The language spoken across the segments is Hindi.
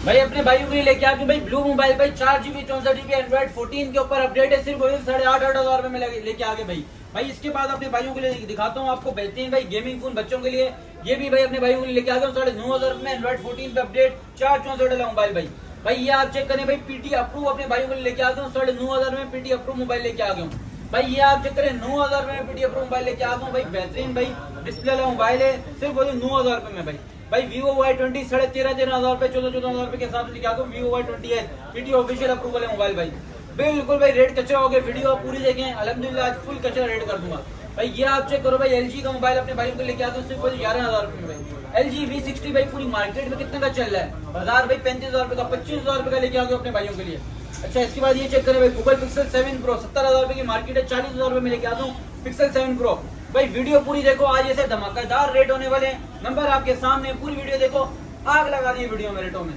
भाई अपने भाइयों के लिए लेके आ गए भाई ब्लू मोबाइल भाई 4 GB 64 GB एंड्रॉइड 14 के ऊपर अपडेट है, सिर्फ 8,500 में लेके आ गए भाई। भाई इसके बाद अपने भाइयों के लिए दिखाता हूँ आपको बेहतरीन भाई गेमिंग फोन बच्चों के लिए। ये भी भाई अपने भाइयों के लिए लेके आ गया हूँ 9,500 में एंड्रॉइड 14 पे अपडेट 464 वाला मोबाइल भाई। भाई ये आप चेक करें भाई पीटी अप्रूव अपने भाइयों के लिए लेके आ गया हूँ 9,500 में पीटी अप्रूव मोबाइल लेके आ गया हूँ भाई। ये आप चेक करें 9,000 में पीटी अप्रूव मोबाइल लेके आ गया हूँ भाई। बेहतरीन भाई डिस्प्ले वाला मोबाइल है, सिर्फ 9,000 में भाई। भाई Vivo Y20 13,500 रुपए 14,000 रुपए के हिसाब से दिखा दो। Vivo Y20 है पीटी ऑफिशियल अप्रूवल है मोबाइल भाई। बिल्कुल भाई रेट कचरा हो गया, वीडियो पूरी देखें। अल्हम्दुलिल्लाह आज फुल कचरा रेट कर दूंगा भाई। ये आप चेक करो भाई LG का मोबाइल अपने भाइयों को लेके आते हैं सिर्फ 11,000 रुपए में भाई। LG V60 भाई पूरी मार्केट में कितने का चल रहा है, बाजार भाई 35,000 रुपए का 25,000 रुपए का लेके आ गए अपने भाइयों के लिए। अच्छा इसके बाद ये चेक करें भाई गूगल पिक्सल 7 Pro 70,000 रुपए की मार्केट है, 40,000 रुपए में लेके आता हूँ पिक्सल 7 Pro भाई। वीडियो पूरी देखो, आज ऐसे धमाकेदार रेट होने वाले हैं। नंबर आपके सामने, पूरी वीडियो देखो, आग लगा दी वीडियो में रेटों में।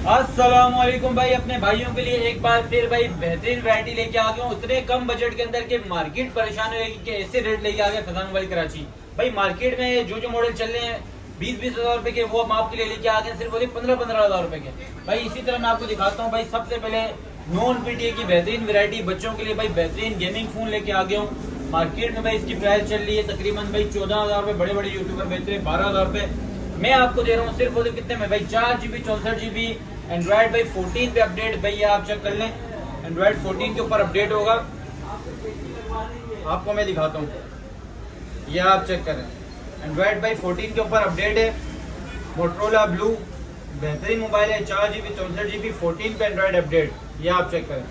अस्सलाम वालेकुम भाई, अपने भाइयों के लिए एक बार फिर भाई बेहतरीन वैरायटी लेके आ गया हूँ। उतने कम बजट के अंदर के मार्केट परेशान होगी कि ऐसे रेट लेके आ गए फैजान मोबाइल कराची भाई। मार्केट में जो मॉडल चल रहे हैं 20,000 रुपए के, वो हम आपके लिए लेके आ गए सिर्फ 15,000 रुपए के भाई। इसी तरह मैं आपको दिखाता हूँ भाई सबसे पहले नॉन पीटीए की बेहतरीन वैरायटी बच्चों के लिए भाई। बेहतरीन गेमिंग फोन लेके आ गया हूँ। मार्केट में भाई इसकी प्राइस चल रही है तकरीबन भाई 14,000 रुपए, बड़े बड़े यूट्यूबर बेच रहे हैं 12,000 रुपए। मैं आपको दे रहा हूँ सिर्फ कितने में भाई 4 GB 64 GB एंड्रॉइड भाई 14 पे अपडेट भाई। ये आप चेक कर लें, एंड्रॉइड 14 के ऊपर अपडेट होगा। आपको मैं दिखाता हूँ, ये आप चेक करें एंड्रॉइड भाई 14 के ऊपर अपडेट है। मोटरोला ब्लू बेहतरीन मोबाइल है, 4 GB 64 GB 14 पे एंड्रॉइड अपडेट। ये आप चेक करें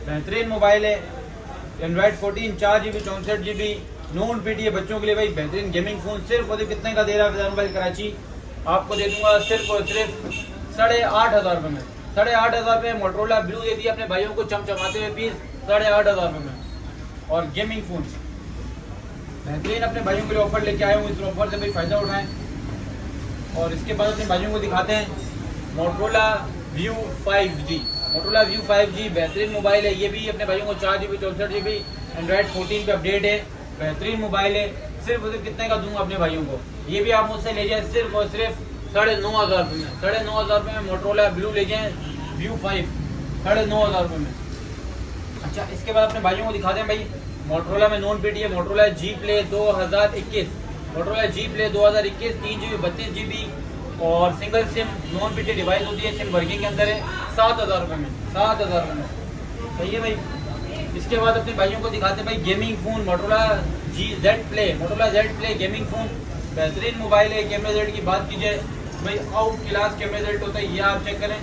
बेहतरीन मोबाइल है, Android 14 4 GB 64 GB non PTA बच्चों के लिए भाई। बेहतरीन गेमिंग फोन सिर्फ कितने का दे रहा है फैजान मोबाइल कराची, आपको दे दूंगा सिर्फ और सिर्फ 8,500 रुपए में। 8,500 रुपए मोटरोला ब्लू दे दिया अपने भाइयों को चमचमाते हुए पीस 8,500 रुपए में। और गेमिंग फोन बेहतरीन अपने भाइयों के लिए ऑफर लेके आया हूँ, इस ऑफर से भाई फायदा उठाएं। और इसके बाद अपने भाइयों को दिखाते हैं Motorola view 5G। Motorola view 5G बेहतरीन मोबाइल है, ये भी अपने भाइयों को 4 GB 64 GB एंड्रॉइड 14 पे अपडेट है। बेहतरीन मोबाइल है, सिर्फ कितने का दूंगा अपने भाइयों को। ये भी आप मुझसे ले जाए सिर्फ और सिर्फ 9,500 रुपये में। 9,500 रुपये में मोटरोला ब्लू ले जाए व्यू 5 9,500 रुपये में। अच्छा इसके बाद अपने भाइयों को दिखाते हैं भाई मोटरोला में non PTA Motorola G play 2021। Motorola G play 2021 3 GB 32 GB और single SIM non PTA device होती है, सिम वर्किंग के अंदर है 7,000 रुपये में। 7,000 रुपये में सही है भाई। इसके बाद अपने भाइयों को दिखाते हैं भाई gaming phone Motorola Z play. Motorola Z play gaming phone बेहतरीन मोबाइल है। कैमरा जेड की बात की जाए भाई आउट क्लास कैमरा जेड होता है, ये आप चेक करें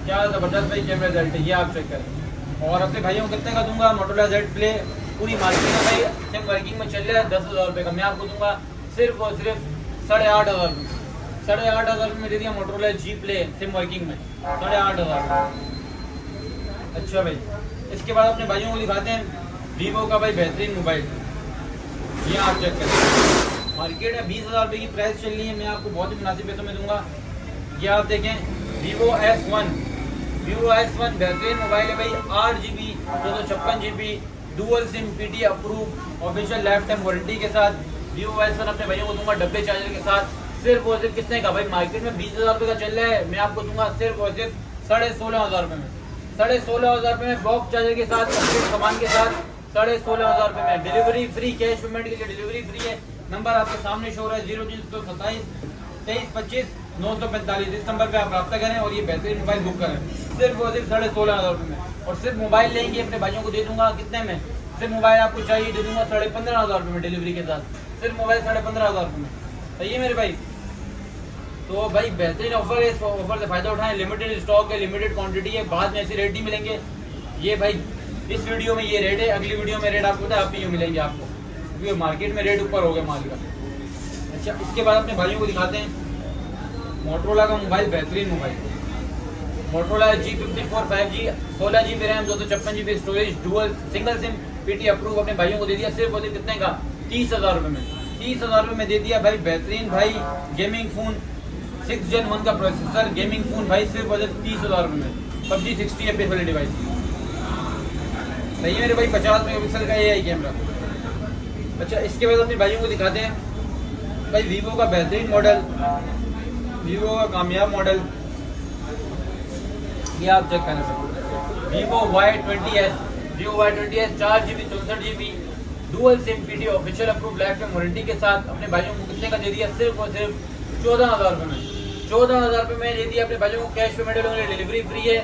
क्या जबरदस्त भाई कैमरा जेड है, ये आप चेक करें। और अपने भाइयों को कितने का दूंगा मोटरोला Z प्ले, पूरी मार्केट में भाई सिम वर्किंग में चल रहा है 10,000 रुपये का। मैं आपको दूंगा सिर्फ और सिर्फ 8,500 रुपये। 8,500 रुपये में दे दिया Motorola G play SIM working में 8,500। अच्छा भाई इसके बाद अपने भाइयों को दिखाते हैं वीवो का भाई बेहतरीन मोबाइल, ये आप चेक करें। मार्केट में 20,000 रुपये की प्राइस चल रही है, मैं आपको बहुत ही मुनासिब पैसों में दूंगा। ये आप देखें Vivo S1। Vivo S1 बेहतरीन मोबाइल है भाई, 8 GB 256 GB dual SIM PT approve official life time warranty के साथ। Vivo S1 अपने भाइयों को दूंगा डब्बे चार्जर के साथ सिर्फ और सिर्फ कितने का भाई। मार्केट में 20,000 रुपये का चल रहा है, मैं आपको दूंगा सिर्फ और सिर्फ 16,500 रुपये में। 16,500 रुपये में बॉक्स चार्जर के साथ कंप्लीट सामान के साथ 16,500 रुपये में। डिलीवरी फ्री, कैश पेमेंट के लिए डिलीवरी फ्री है। नंबर आपके सामने शो हो रहा है 0327 23 25 945। इस नंबर पे आप रब्ता करें और ये बेहतरीन मोबाइल बुक करें सिर्फ और सिर्फ 16,500 रुपये में। और सिर्फ मोबाइल लेंगे अपने भाइयों को दे दूंगा कितने में, सिर्फ मोबाइल आपको चाहिए दे दूंगा 15,500 रुपये में डिलीवरी के साथ। सिर्फ मोबाइल 15,500 रुपये में सही है मेरे भाई। तो भाई बेहतरीन ऑफर है, इस ऑफर से फायदा उठाएं। लिमिटेड स्टॉक है, लिमिटेड क्वांटिटी है, बाद में ऐसे रेट नहीं मिलेंगे। ये भाई इस वीडियो में ये रेट है, अगली वीडियो में रेट आपको आप ही मिलेंगे आपको, क्योंकि मार्केट में रेट ऊपर हो गया माल का। अच्छा इसके बाद अपने भाइयों को दिखाते हैं मोटरोला का मोबाइल, बेहतरीन mobile Motorola G54 5G 16 GB RAM 256 GB storage dual single SIM PT approve अपने भाइयों को दे दिया सिर्फ और कितने का 30,000 रुपये में। 30,000 रुपये में दे दिया भाई बेहतरीन भाई गेमिंग फोन 6 Gen 1 का प्रोसेसर गेमिंग फोन भाई सिर्फ और सिर्फ 30,000 रुपये में। PUBG 60 FPS वाली डिवाइस सही है मेरे भाई, 50 मेगापिक्सल का AI कैमरा। अच्छा इसके बाद अपने भाइयों को दिखाते हैं भाई वीवो का बेहतरीन मॉडल, वीवो का कामयाब मॉडल ये आप चेक करें Vivo Y20s, Vivo Y20s 4GB 64GB dual SIM PT official approve life time warranty के साथ अपने भाइयों को कितने का दे दिया? सिर्फ और सिर्फ 14,000 रुपये में। 14,000 रुपये में दे दिया अपने भाइयों को, कैश पेमेंट डिलीवरी फ्री है।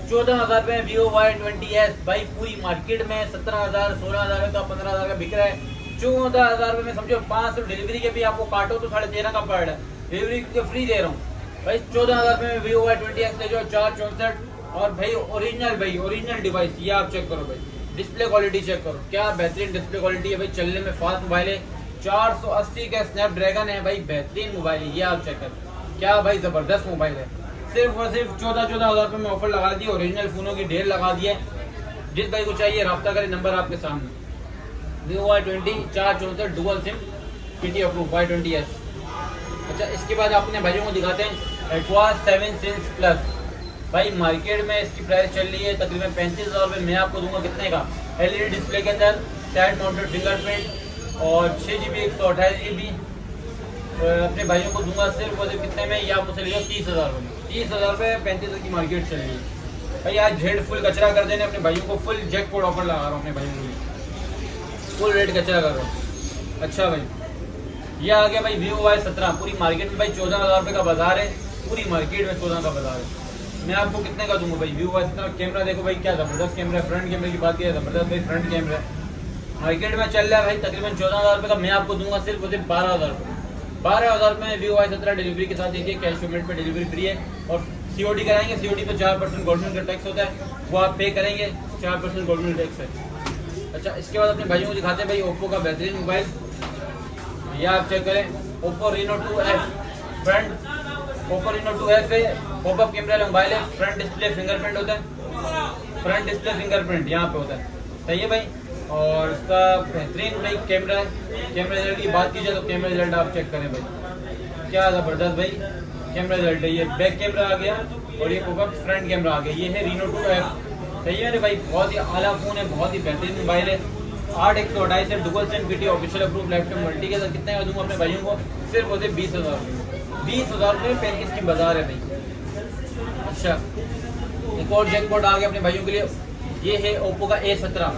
14,000 रुपये में Vivo Y20s भाई पूरी मार्केट में 17,000 16,000 का 15,000 का बिक रहा है। 14,000 रुपये में समझो 500 डिलीवरी के भी आपको काटो तो 13.5 का पड़ रहा है, डिलीवरी के फ्री दे रहा हूँ भाई। 14,000 रुपये में Vivo Y20s ले जाओ 464 और भाई ओरिजिनल डिवाइस। ये आप चेक करो भाई, डिस्प्ले क्वालिटी चेक करो, क्या बेहतरीन डिस्प्ले क्वालिटी है भाई। चलने में फास्ट मोबाइल है, 480 का स्नैपड्रैगन है भाई, बेहतरीन मोबाइल है। ये आप चेक करो, क्या भाई जबरदस्त मोबाइल है। सिर्फ और सिर्फ 14,000 रुपये में ऑफर लगा दी, ओरिजिनल फोनों की ढेर लगा दी है। जिस भाई को चाहिए रब्ता करें, नंबर आपके सामने। Vivo Y20 464 dual SIM PT approve Y20s। अच्छा, इसके बाद अपने भाइयों को दिखाते हैं एटवास 7 सिंस प्लस। भाई मार्केट में इसकी प्राइस चल रही है तकरीबन 35,000 रुपये। मैं आपको दूंगा कितने का? एलईडी डिस्प्ले के अंदर साइड माउंटेड फिंगरप्रिंट और 6GB 128GB अपने भाइयों को दूंगा सिर्फ और सिर्फ कितने में? ये आपको चलेगा 30,000 रुपये। 30,000 रुपये 35,000 की मार्केट चल रही है भाई। आज झेड फुल कचरा कर देने अपने भाइयों को, फुल जैकपॉट ऑफर लगा रहा हूँ अपने भाइयों के लिए, फुल रेट कचरा कर रहा हूँ। अच्छा भाई, ये आ गया भाई Vivo Y17। पूरी मार्केट में भाई 14,000 रुपये का बाजार है, पूरी मार्केट में 14 का बाजार है। मैं आपको कितने का दूंगा भाई? Vivo Y17 कैमरा देखो भाई, क्या जबरदस्त कैमरा है। फ्रंट कैमरे की बात की जबरदस्त भाई, फ्रंट कैमरा मार्केट में चल रहा है भाई तकरीबन 14,000 रुपये का। मैं आपको दूंगा सिर्फ और सिर्फ 12,000 रुपये। 12,000 रुपये में Vivo Y17 डिलीवरी के साथ देखिए, कैश पेमेंट पे डिलीवरी फ्री है और COD कराएंगे। COD पे 4% गवर्नमेंट का टैक्स होता है, वो आप पे करेंगे, 4% गवर्नमेंट टैक्स है। अच्छा, इसके बाद अपने भाइयों को दिखाते हैं भाई ओप्पो का बेहतरीन मोबाइल। यह आप चेक करें, Oppo Reno 2F front, Oppo Reno 2F है, पॉपअप कैमरा मोबाइल है। फ्रंट डिस्प्ले फिंगरप्रिंट होता है, फ्रंट डिस्प्ले फिंगरप्रिंट यहाँ पे होता है, सही है भाई। और इसका बेहतरीन भाई कैमरा है। कैमरा रिजल्ट की बात की जाए तो कैमरा रिजल्ट आप चेक करें भाई, क्या ज़बरदस्त भाई कैमरा रिजल्ट है। ये बैक कैमरा आ गया और ये पॉपअप फ्रंट कैमरा आ गया। ये है Reno 2F, सही है मेरे भाई, बहुत ही आला फ़ोन है, बहुत ही बेहतरीन मोबाइल है। 8/128 है, dual SIM PT official approve life time warranty के साथ। कितने का दूंगा अपने भाइयों को? सिर्फ और सिर्फ 20,000 रुपये। 20,000 रुपये 35 की बाजार है भाई। अच्छा, एक और जैकपॉट आ गया अपने भाइयों के लिए। ये है Oppo का A17,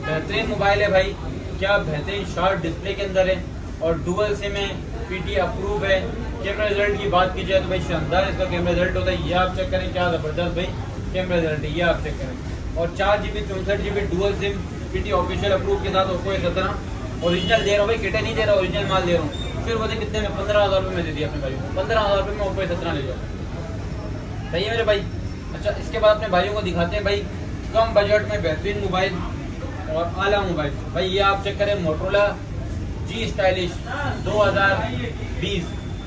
बेहतरीन मोबाइल है भाई, क्या बेहतरीन शार्प डिस्प्ले के अंदर है और डुअल सिम है, पीटी अप्रूव है। कैमरा रिजल्ट की बात की जाए तो भाई शानदार इसका कैमरा रिजल्ट होता है। ये आप चेक करें, क्या ज़बरदस्त भाई कैमरा रिजल्ट है, ये आप चेक करें। और 4GB 64GB dual SIM PT official approve के साथ Oppo A17 ओरिजिनल दे रहा हूँ भाई, किटे नहीं दे रहा, ओरिजिनल माल दे रहा हूँ। फिर बोलते कितने में? 15,000 रुपये में दे दिया अपने भाई को। 15,000 रुपये में Oppo A17 ले जाओ, सही है मेरे भाई। अच्छा, इसके बाद अपने भाइयों को दिखाते हैं भाई कम बजट में बेहतरीन मोबाइल और आला मोबाइल भाई। ये आप चेक करें, Motorola G स्टाइलिश 2020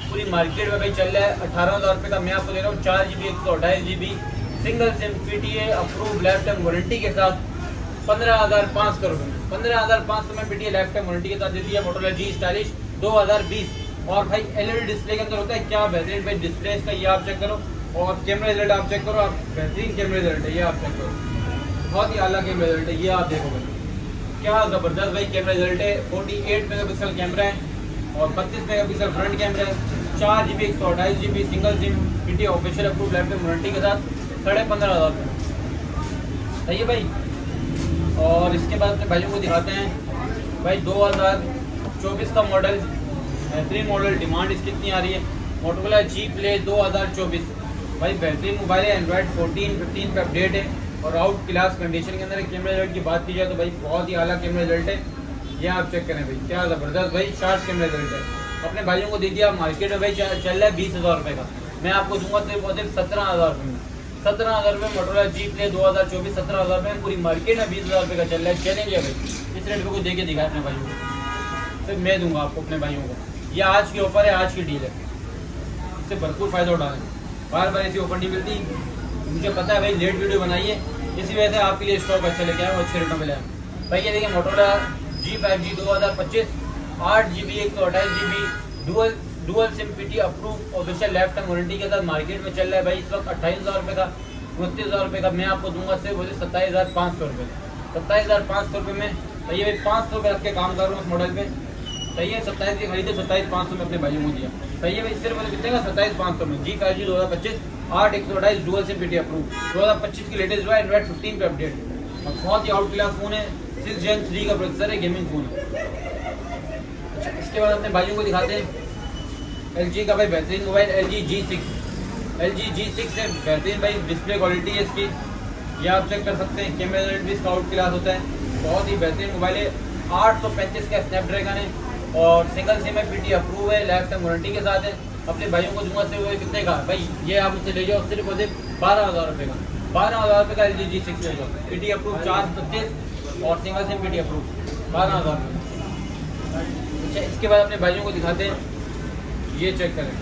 पूरी मार्केट में भाई चल रहा है 18,000 रुपये का। मैं आपको दे रहा हूँ 4GB 128GB single SIM PTA approve life time warranty के साथ 15,500 रुपये में। 15,500 में पीटीए लाइफ टाइम वारंटी के साथ देती है Motorola G स्टाइलिश 2020। और भाई एलईडी डिस्प्ले के अंदर होता है, क्या बेहतरीन भाई डिस्प्ले इसका, ये आप चेक करो। और कैमरा रिजल्ट आप चेक करो, आप बेहतरीन कैमरा रिजल्ट है, ये आप चेक करो, बहुत ही आला कैमरा रिजल्ट है। ये आप देखो भाई, क्या ज़बरदस्त भाई कैमरा रिजल्ट है। 48 मेगापिक्सल कैमरा है और 32 मेगापिक्सल फ्रंट कैमरा है। 4GB 128GB single SIM PT official approve life time warranty के साथ 15,500 रुपये, सही है भाई। और इसके बाद अपने भाइयों को दिखाते हैं भाई 2024 का मॉडल, बेहतरीन मॉडल। डिमांड इसकी कितनी आ रही है? Motorola G Play 2024 भाई बेहतरीन मोबाइल है, एंड्रॉइड 14 15 पे अपडेट है और आउट क्लास कंडीशन के अंदर। कैमरा रिजल्ट की बात की जाए तो भाई बहुत ही आला कैमरा रिजल्ट है, ये आप चेक करें भाई, क्या ज़बरदस्त भाई शार्प कैमरा रिजल्ट है। अपने भाइयों को दे दिया, मार्केट में भाई चल रहा है 20,000 रुपये का। मैं आपको दूंगा सिर्फ और सिर्फ 17,000 रुपये में। 17,000 रुपये Motorola G Play 2024 17,000 रुपये में। पूरी मार्केट में 20,000 रुपये का चल रहा है, चैलेंज है भाई। इस रेट पे कोई दे के दिखाए अपने भाइयों को, सिर्फ मैं दूंगा आपको अपने भाइयों को। ये आज की ऑफर है, आज की डील है, इससे भरपूर फायदा उठाएं। बार बार ऐसी ऑफर नहीं मिलती, मुझे पता है भाई लेट वीडियो बनाइए, इसी वजह से आपके लिए स्टॉक अच्छा लेके आए, अच्छे रेटों में ले आए भाई। ये देखिए Motorola G5G 2025 8GB 128GB dual SIM PT approve official life time warranty के साथ मार्केट में चल रहा है भाई इस वक्त 28,000 रुपये का, 29,000 रुपये का। मैं आपको दूंगा सिर्फ 27,500 रुपये। 27,500 रुपये में भाई, भाई 500 रुपये रख के काम कर रहा हूँ उस मॉडल पे, सही है। 27 की खरीदे, 27,500 में अपने भाइयों को दिया, सही है भाई। सिर्फ कितने का? 27,500 में G5G 2025 8/128 dual SIM PT approve 2025 की लेटेस्ट जो है एंड्रॉइड 15 पे अपडेट। और बहुत ही आउट क्लास फोन है, 6 Gen 3 का प्रोसेसर है, गेमिंग फोन है। अच्छा, इसके बाद अपने भाइयों को दिखाते हैं LG का भाई बेहतरीन मोबाइल LG G6 है, बेहतरीन भाई डिस्प्ले क्वालिटी है इसकी, ये आप चेक कर सकते हैं। कैमरा रेट भी इसका आउट क्लास होता है, बहुत ही बेहतरीन मोबाइल है। 835 का स्नैपड्रैगन है और सिंगल सिम है, पीटी अप्रूव है, लाइफ टाइम वारंटी के साथ है। अपने भाइयों को दूंगा सिर्फ कितने का भाई, ये आप उससे ले जाओ सिर्फ 12,000 रुपये का, 12,000 रुपये का LG G6 ले जाओ, पीटी अप्रूव 435 और सिंगल सिम पीटी अप्रूव 12,000 रुपये। अच्छा, इसके बाद अपने भाइयों को दिखाते हैं, ये चेक करें,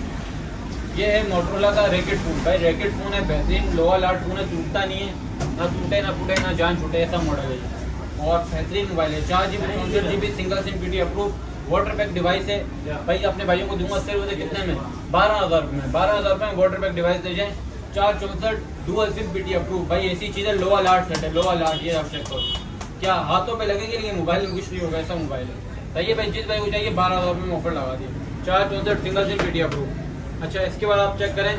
ये है मोटरोला का रैकेट फ़ोन। भाई रैकेट फ़ोन है, बेहतरीन लोअर लार्ट फ़ोन है, टूटता नहीं है, ना टूटे ना फूटे ना जान छूटे, ऐसा मॉडल है और बेहतरीन मोबाइल है। 4GB 64GB single SIM PT approve, water pack device है। भाई अपने भाइयों को दूंगा सिर्फ कितने में, 12,000 रुपये में, 12,000 रुपये में वाटर पैक डिवाइस दे जाए। 464 डुअल सिम पीटी अप्रूव। भाई ऐसी चीज़ है, लोअर लार्ट सेट है, लोअर लार्ट, ये आप चेक करो, क्या हाथों पे लगेंगे लेकिन मोबाइल में कुछ नहीं होगा, ऐसा मोबाइल है। सही है भाई, जिस भाई को चाहिए 12,000 रुपये में ऑफर लगा दिए, 464 सिंगल सिम पीटी अप्रूव। अच्छा, इसके बाद आप चेक करें,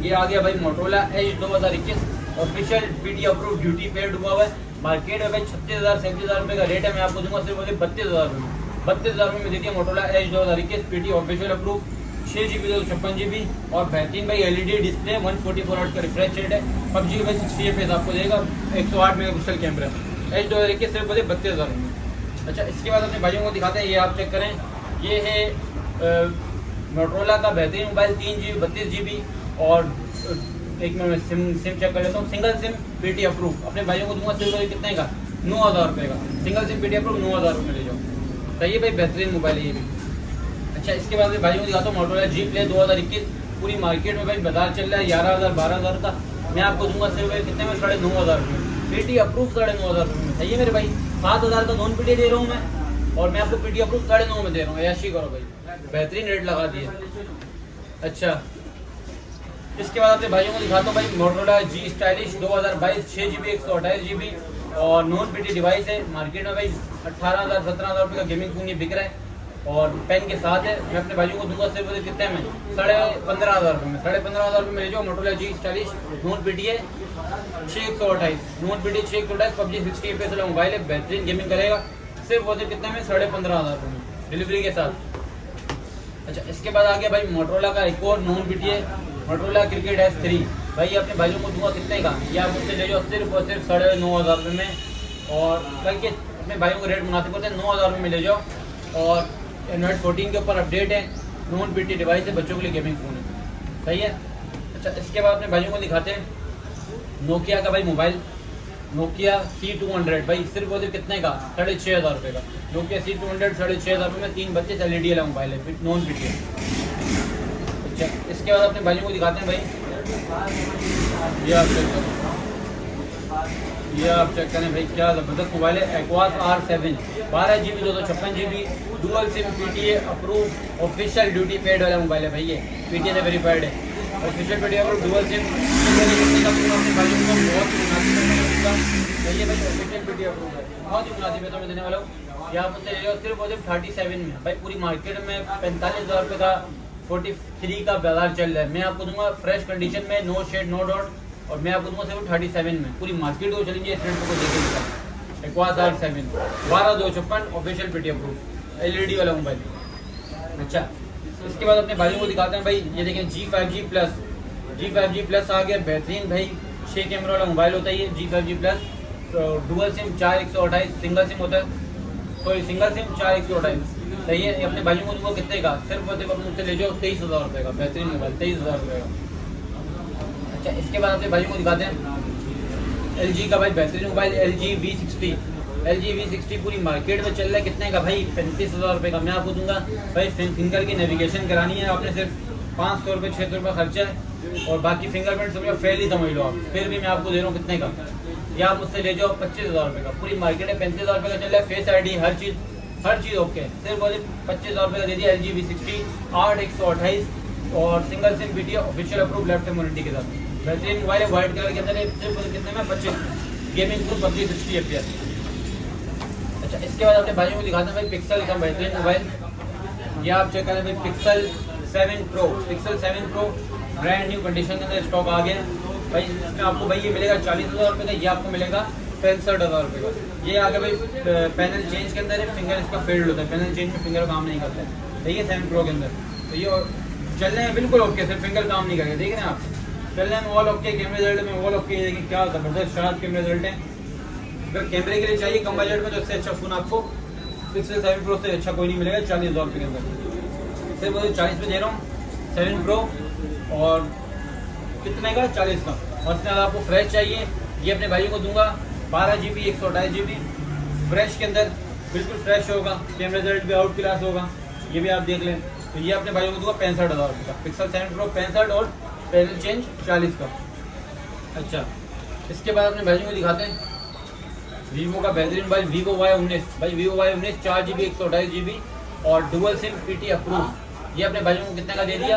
ये आ गया भाई Motorola Edge 2021 official PT approve, duty paid हुआ हुआ है। मार्केट में भाई 36,000-37,000 रुपये का रेट है, मैं आपको दूंगा सिर्फ 32,000 रुपये में, 32,000 रुपये में देखिए Motorola Edge 2021 PT official approve, 6GB 256GB और बेहतरीन भाई LED डिस्प्ले, 144 हर्ट्ज का रिफ्रेश रेट है, PUBG भाई 60 FPS आपको देगा, 108 मेगापिक्सल कैमरा, एज 2021 सिर्फ 32,000 रुपये। अच्छा, इसके बाद अपने भाइयों को दिखाते हैं, ये आप चेक करें, ये है मोटरोला का बेहतरीन मोबाइल, 3GB 32GB और एक मैं सिम चेक कर लेता हूँ, सिंगल सिम पीटी अप्रूव। अपने भाइयों को दूंगा सिर्फ कितने का, 9,000 रुपये का, सिंगल सिम पीटी अप्रूव 9,000 रुपये ले जाओ। सही है भाई, बेहतरीन मोबाइल है ये भी। अच्छा, इसके बाद भाइयों को दिखाता हूँ मोटरोला G Play 2021, पूरी मार्केट में भाई बाजार चल रहा है 11,000-12,000 का, मैं आपको दूंगा सिर्फ कितने में, 9,500 रुपये, पीटी अप्रूव 9,500 रुपये में। सही है मेरे भाई, 7,000 का नॉन पीटी दे रहा हूँ मैं और मैं आपको पीटी अप्रूव 9,500 में दे रहा हूँ, ऐसी करो भाई, बेहतरीन रेट लगा दिए। अच्छा, इसके बाद अपने भाइयों को दिखाता हूँ भाई Motorola G Stylish 2022, 6GB 128GB और नॉन पीटी डिवाइस है। मार्केट में भाई 18,000-17,000 रुपये का गेमिंग फोन ये बिक रहा है और पेन के साथ है। मैं अपने भाइयों को दूंगा सिर्फ कितने में, 15,500 रुपये में, 15,500 रुपये में ले जाओ। Motorola G Stylish non PT है, 6/128 नॉन पीटी, 6/128 PUBG 60 FPS वाला मोबाइल है, बेहतरीन गेमिंग करेगा, सिर्फ वो कितने में, 15,500 रुपये में डिलीवरी के साथ। अच्छा, इसके बाद आ गया भाई मोटरोला का एक और नॉन पीटी है, मोटरोला क्रिकेट S3। भाई अपने भाइयों को दूंगा कितने का, या आप मुझसे ले जाओ सिर्फ और सिर्फ 9,500 रुपये में और कल के अपने भाइयों को रेट मुनासिब होते हैं, 9,000 रुपये में ले जाओ और एंड्रॉइड 14 के ऊपर अपडेट है, नॉन पीटी डिवाइस है, बच्चों के लिए गेमिंग फोन है। सही है। अच्छा, इसके बाद अपने भाइयों को दिखाते हैं नोकिया का भाई मोबाइल, नोकिया C200। भाई सिर्फ वो कितने का, 6,500 रुपये का, नोकिया C200 6,500 रुपये में, 332 LED वाला मोबाइल है, नॉन पीटी। अच्छा, इसके बाद अपने भाइयों को दिखाते हैं भाई, ये आप चेक करें, ये आप चेक करें भाई, क्या ज़बरदस्त मोबाइल है, aqueous R7, 12GB 256GB dual SIM PT approve official duty paid वाला मोबाइल है भाई, ये पीटी से वेरीफाइड है, official PT approve dual SIM. अपने भाइयों को बहुत ही मुनासिब भाई, ऑफिशियल पीटी अप्रूव है, बहुत ही मुनासिब है तो मैं देने वाला हूँ। यहाँ पर ले जाओ सिर्फ 37 में। भाई पूरी मार्केट में 45,000 रुपये का 43 का बाजार चल रहा है, मैं आपको दूंगा फ्रेश कंडीशन में, नो शेड नो डॉट, और मैं आपको दूंगा सिर्फ 37 में। पूरी मार्केट को चलेंगे इस रेट को देखेंगे, aqueous R7 12,256 official PT approve LED वाला मोबाइल। अच्छा, इसके बाद अपने भाइयों को दिखाते हैं भाई, ये देखें G5G प्लस आ गया, बेहतरीन भाई 6 कैमरा वाला मोबाइल होता है ये G5G plus, dual SIM 4/128, single SIM होता है, सॉरी सिंगल सिम 4/128। सही है। अपने भाइयों को दूंगा कितने का, सिर्फ मुझसे ले जाओ 23,000 रुपये का, बेहतरीन मोबाइल 23,000 रुपये का। अच्छा, इसके बाद अपने भाइयों को दिखाते हैं LG का भाई बेहतरीन मोबाइल LG V60 पूरी मार्केट में चल रहा है कितने का भाई, 35,000 रुपये का। मैं आपको दूंगा भाई, फिंगर की नेविगेशन करानी है आपने, सिर्फ 500 रुपये 600 रुपये खर्चा है और बाकी फिंगरप्रिंट समझो फेल ही समझ लो आप, फिर भी मैं आपको दे रहा हूँ कितने का, या आप मुझसे ले जाओ 25,000 रुपये का। पूरी मार्केट में 35,000 रुपये का चल रहा है, फेस ID हर चीज़ ओके, सिर्फ 25,000 रुपये का दे दिया LG V60 8/128 और single SIM PT official approve left time warranty के साथ, बेहतरीन मोबाइल है, व्हाइट कलर के अंदर है, सिर्फ कितने में 25 गेमिंग फोन PUBG 60 FPS। अच्छा, इसके बाद अपने भाइयों को दिखाते हैं भाई पिक्सल का बेहतरीन मोबाइल, ये आप चेक करें भाई, pixel 7 Pro brand new condition के अंदर स्टॉक आ गया भाई। इसमें आपको भाई ये मिलेगा 40,000 रुपये का, ये आपको मिलेगा 65,000 रुपये का। ये आगे भाई पैनल चेंज के अंदर है, फिंगर इसका फेल्ड होता है, पैनल चेंज में फिंगर काम नहीं करता है, ठीक है 7 प्रो के अंदर। तो ये चल रहे हैं बिल्कुल ओके, सिर्फ फिंगर काम नहीं करेगा, देख रहे हैं आप चल रहे हैं ऑल ओके। कैमरे रिजल्ट में ऑल ओके, देखिए क्या जबरदस्त शार्प कैमरे रिजल्ट है। अगर कैमरे के लिए चाहिए कम बजट में तो इससे अच्छा फ़ोन आपको पिक्सल 7 प्रो से अच्छा कोई नहीं मिलेगा 40,000 रुपये के अंदर। सिर्फ 40 में दे रहा हूँ 7 प्रो, और कितने का 40 का। और इसके बाद आपको फ्रेश चाहिए, ये अपने भाइयों को दूंगा 12 GB 128 GB फ्रेश के अंदर, बिल्कुल फ्रेश होगा, कैमरा रिजल्ट भी आउट क्लास होगा, ये भी आप देख लें। तो ये अपने भाइयों को दूंगा 65,000 रुपये का, पिक्सल 7 प्रो 65 और पैनल चेंज 40 का। अच्छा, इसके बाद अपने भाइयों को दिखाते हैं वीवो का बेहतरीन मोबाइल वीवो Y19। भाई वीवो Y19 4 GB 128 GB और डुअल सिम PT अप्रूव। ये अपने भाइयों को कितने का दे दिया,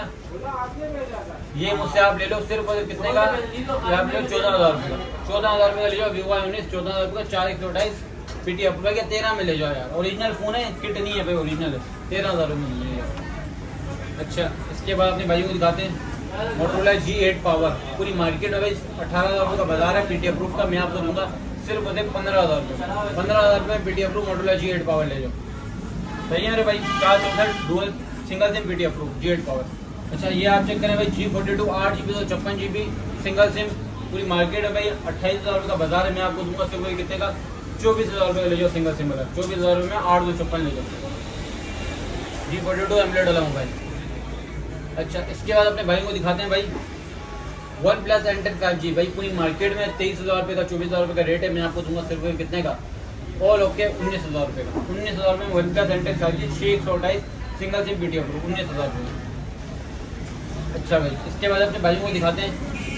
ये मुझसे आप ले लो सिर्फ कितने का, ये आप ले लो 14,000 रुपये का। 14,000 रुपये का ले जाओ वीवो Y19, 14,000 रुपये का 4 128 PT अप्रूव है। 13 में ले जाओ यार, ओरिजिनल फ़ोन है, किट नहीं है भाई, ओरिजिनल है, 13,000 रुपये में ले जाओ। अच्छा, इसके बाद अपने भाइयों को दिखाते हैं मोटोरोला G8 पावर। पूरी मार्केट में भाई 18,000 रुपये का बाजार है, PT अप्रूव का। मैं आपको दूंगा सिर्फ 15,000 रुपये, 15,000 रुपये में PT approve Motorola G8 power ले जाओ। सही है मेरे भाई, 464 dual single SIM PT approve G8 power. अच्छा, ये आप चेक करें भाई G42 8 GB 256 GB single SIM. पूरी मार्केट में भाई 28,000 रुपये का बाजार है, मैं आपको दूंगा सिर्फ वही कितने का, 24,000 रुपये ले जाओ सिंगल सिम वाला। 24,000 रुपये में 8 256 ले जाओ G42 एमलेट वाला मोबाइल। अच्छा, इसके बाद अपने भाई को दिखाते हैं भाई OnePlus N10 5G। भाई पूरी मार्केट में 23,000 रुपये का 24,000 रुपये का रेट है, मैं आपको दूंगा सिर्फ कितने का, ऑल ओके 19,000 रुपये का। 19,000 रुपये में OnePlus N10 5G 628 single SIM PT approve 19,000 रुपये। अच्छा भाई, इसके बाद अपने भाइयों को दिखाते हैं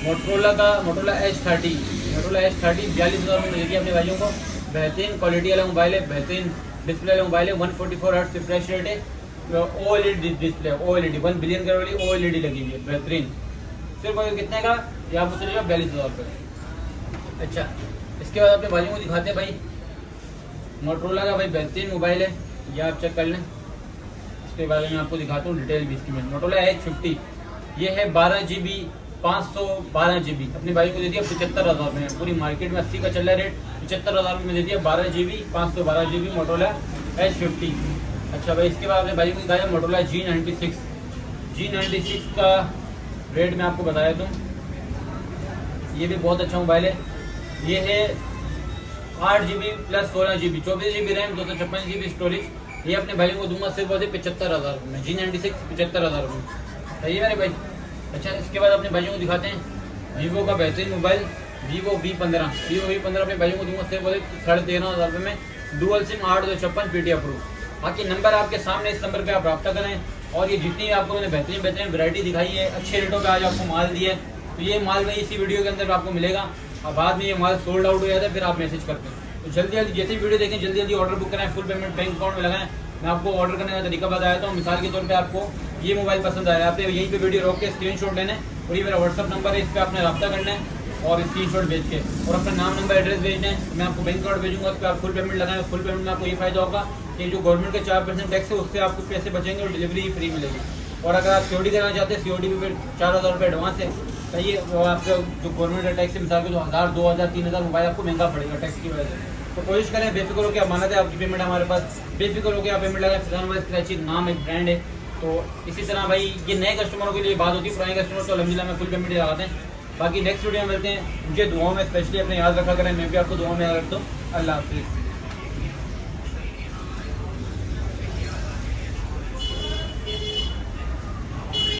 मोटोरोला का मोटोरोला H30। मोटोरोला H30 42,000 रुपये में देखिए अपने भाइयों को। बेहतरीन क्वालिटी वाला मोबाइल है, बेहतरीन डिस्प्ले वाला मोबाइल है। 144 हर्ट्ज रिफ्रेश रेट है, OLED display, OLED 1 billion colour वाली OLED लगी हुई है, बेहतरीन। सिर्फ कितने का, ये आपको चलेगा 42,000 रुपये। अच्छा, इसके बाद अपने भाइयों को दिखाते हैं भाई मोटोरोला का भाई बेहतरीन मोबाइल है, ये आप चेक कर लें। इसके बारे में आपको दिखाता हूँ डिटेल भी इसकी। मैं मोटोरोला H50, ये है 12 GB 512 GB। अपने भाई को दे दिया 75,000 में। पूरी मार्केट में 80 का चल रहा है रेट, 75,000 में दे दिया 12 GB 512 GB मोटोरोला H50। अच्छा भाई, इसके बाद अपने भाई को दिखाया मोटोरोला G96। G96 का रेट मैं आपको बताया दूँ, ये भी बहुत अच्छा मोबाइल है। ये है 8 GB plus 16 GB 24 GB RAM 256 GB storage. ये अपने भाइयों को दूंगा सिर्फ 75,000 रुपये में। G96 75,000 रुपये, सही है मेरे भाई। अच्छा, इसके बाद अपने भाइयों को दिखाते हैं वीवो का बेहतरीन mobile Vivo V15। Vivo V15 अपने भाइयों को दूंगा सिर्फ 13,500 रुपये में। Dual SIM 8 256 PT approve. बाकी नंबर आपके सामने, इस नंबर पे आप रब्ता करें। और ये जितनी आपको मैंने बेहतरीन वैरायटी दिखाई है, अच्छे रेटों पे आज आपको माल दिया है, तो ये माल भाई इसी वीडियो के अंदर आपको मिलेगा। और बाद में ये माल सोल्ड आउट हो जाता है, फिर आप मैसेज करते हैं। तो जल्दी जल्दी जैसे वीडियो देखें, जल्दी जल्दी ऑर्डर बुक कराएं, फुल पेमेंट बैंक अकाउंट में लगाएं। मैं आपको ऑर्डर करने का तरीका बताया था। मिसाल के तौर पे आपको ये मोबाइल पसंद आया, आपने यहीं पे वीडियो रोक के स्क्रीनशॉट लेना है, और ये मेरा व्हाट्सअप नंबर है, इस पर आपने रब्ता करना है और स्क्रीनशॉट भेज के, और अपना नाम नंबर एड्रेस भेजना है। मैं आपको बैंक अकाउंट भेजूंगा, उस पर आप फुल पेमेंट लगाएं। फुल पेमेंट में आपको ये फायदा होगा कि जो गवर्नमेंट का 4% टैक्स है, उससे आपको पैसे बचेंगे और डिलीवरी फ्री मिलेगी। और अगर आप COD करना चाहते हैं, COD पे 4,000 रुपये एडवांस है, सही है। और आपका जो गवर्नमेंट का टैक्स है, मिसाल के 1,000 2,000 3,000 मोबाइल आपको महंगा पड़ेगा टैक्स की वजह से। तो कोशिश करें, बेफिक्र होकर अमानत है आपकी, पेमेंट हमारे पास, बेफिक्र होकर आप पेमेंट लगाएं। फिजान मोबाइल क्रैची नाम एक ब्रांड है। तो इसी तरह भाई ये नए कस्टमरों के लिए बात होती है, पुराने कस्टमर तो अलहमदिल्ला में फुल पेमेंट लगाते हैं। बाकी नेक्स्ट वीडियो में मिलते हैं। मुझे दुआओं में स्पेशली अपने याद रखा करें, मैं भी आपको दुआओं में याद रखता हूँ। अल्लाह हाफिज़।